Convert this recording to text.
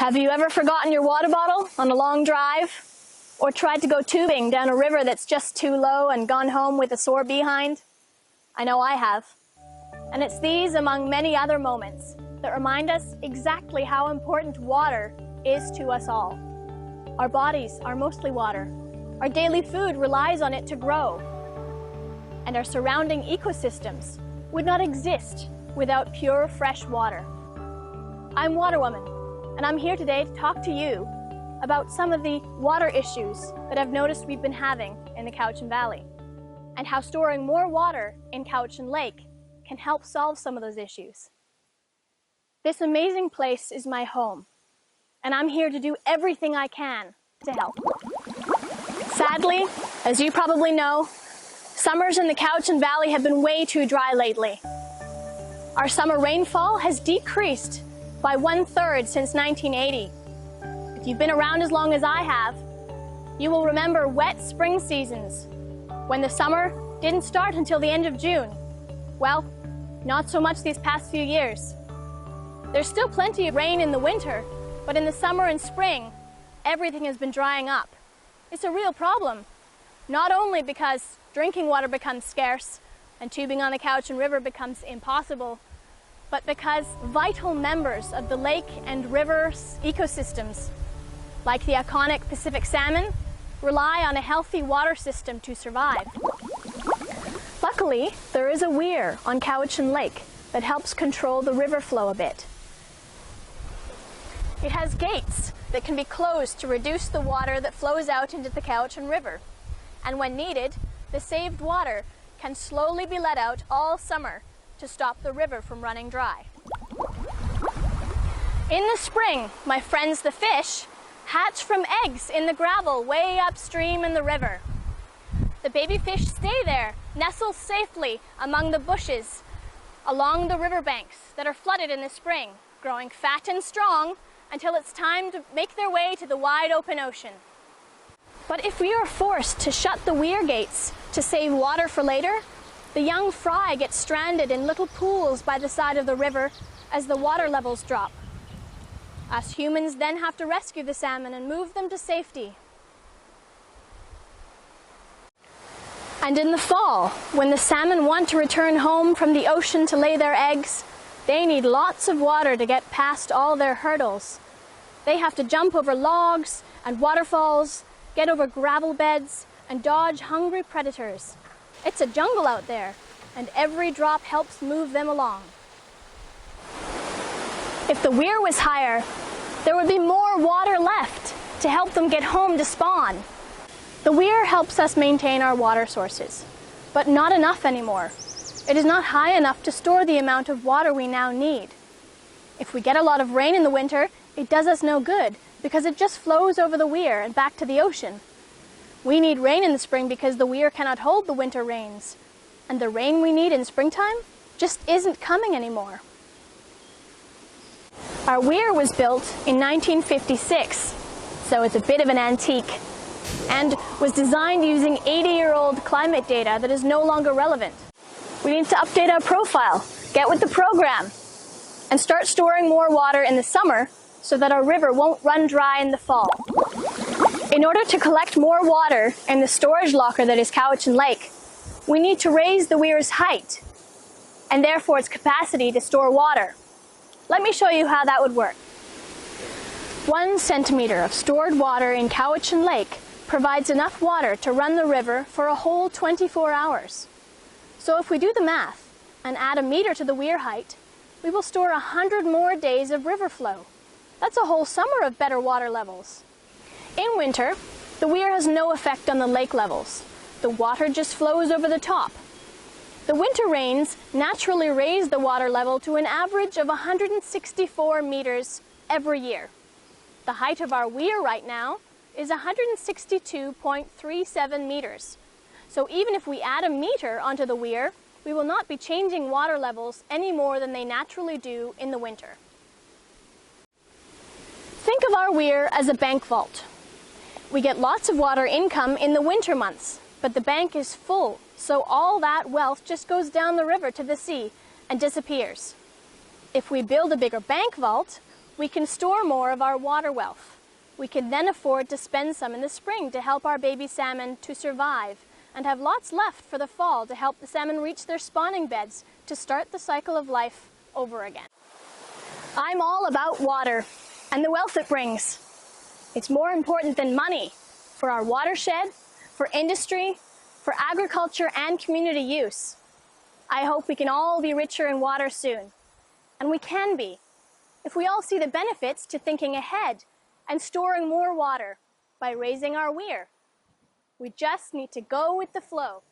Have you ever forgotten your water bottle on a long drive? Or tried to go tubing down a river that's just too low and gone home with a sore behind? I know I have. And it's these, among many other moments, that remind us exactly how important water is to us all. Our bodies are mostly water. Our daily food relies on it to grow. And our surrounding ecosystems would not exist without pure, fresh water. I'm Waterwoman, and I'm here today to talk to you about some of the water issues that I've noticed we've been having in the Cowichan Valley, and how storing more water in Cowichan Lake can help solve some of those issues. This amazing place is my home, and I'm here to do everything I can to help. Sadly, as you probably know, summers in the Cowichan Valley have been way too dry lately. Our summer rainfall has decreased by 1/3 since 1980. If you've been around as long as I have, you will remember wet spring seasons when the summer didn't start until the end of June. Well, not so much these past few years. There's still plenty of rain in the winter, but in the summer and spring, everything has been drying up. It's a real problem, not only because drinking water becomes scarce and tubing on the Cowichan River becomes impossible, but because vital members of the lake and river ecosystems, like the iconic Pacific salmon, rely on a healthy water system to survive. Luckily, there is a weir on Cowichan Lake that helps control the river flow a bit. It has gates that can be closed to reduce the water that flows out into the Cowichan River. And when needed, the saved water can slowly be let out all summer to stop the river from running dry. In the spring, my friends the fish hatch from eggs in the gravel way upstream in the river. The baby fish stay there, nestle safely among the bushes along the riverbanks that are flooded in the spring, growing fat and strong until it's time to make their way to the wide open ocean. But if we are forced to shut the weir gates to save water for later, the young fry get stranded in little pools by the side of the river as the water levels drop. Us humans then have to rescue the salmon and move them to safety. And in the fall, when the salmon want to return home from the ocean to lay their eggs, they need lots of water to get past all their hurdles. They have to jump over logs and waterfalls, get over gravel beds, and dodge hungry predators. It's a jungle out there, and every drop helps move them along. If the weir was higher, there would be more water left to help them get home to spawn. The weir helps us maintain our water sources, but not enough anymore. It is not high enough to store the amount of water we now need. If we get a lot of rain in the winter, it does us no good because it just flows over the weir and back to the ocean. We need rain in the spring because the weir cannot hold the winter rains. And the rain we need in springtime just isn't coming anymore. Our weir was built in 1956, so it's a bit of an antique, and was designed using 80-year-old climate data that is no longer relevant. We need to update our profile, get with the program, and start storing more water in the summer so that our river won't run dry in the fall. In order to collect more water in the storage locker that is Cowichan Lake, we need to raise the weir's height, and therefore its capacity to store water. Let me show you how that would work. 1 centimeter of stored water in Cowichan Lake provides enough water to run the river for a whole 24 hours. So if we do the math and add a meter to the weir height, we will store 100 more days of river flow. That's a whole summer of better water levels. In winter, the weir has no effect on the lake levels. The water just flows over the top. The winter rains naturally raise the water level to an average of 164 meters every year. The height of our weir right now is 162.37 meters. So even if we add a meter onto the weir, we will not be changing water levels any more than they naturally do in the winter. Think of our weir as a bank vault. We get lots of water income in the winter months, but the bank is full, so all that wealth just goes down the river to the sea and disappears. If we build a bigger bank vault, we can store more of our water wealth. We can then afford to spend some in the spring to help our baby salmon to survive and have lots left for the fall to help the salmon reach their spawning beds to start the cycle of life over again. I'm all about water and the wealth it brings. It's more important than money for our watershed, for industry, for agriculture and community use. I hope we can all be richer in water soon. And we can be, if we all see the benefits to thinking ahead and storing more water by raising our weir. We just need to go with the flow.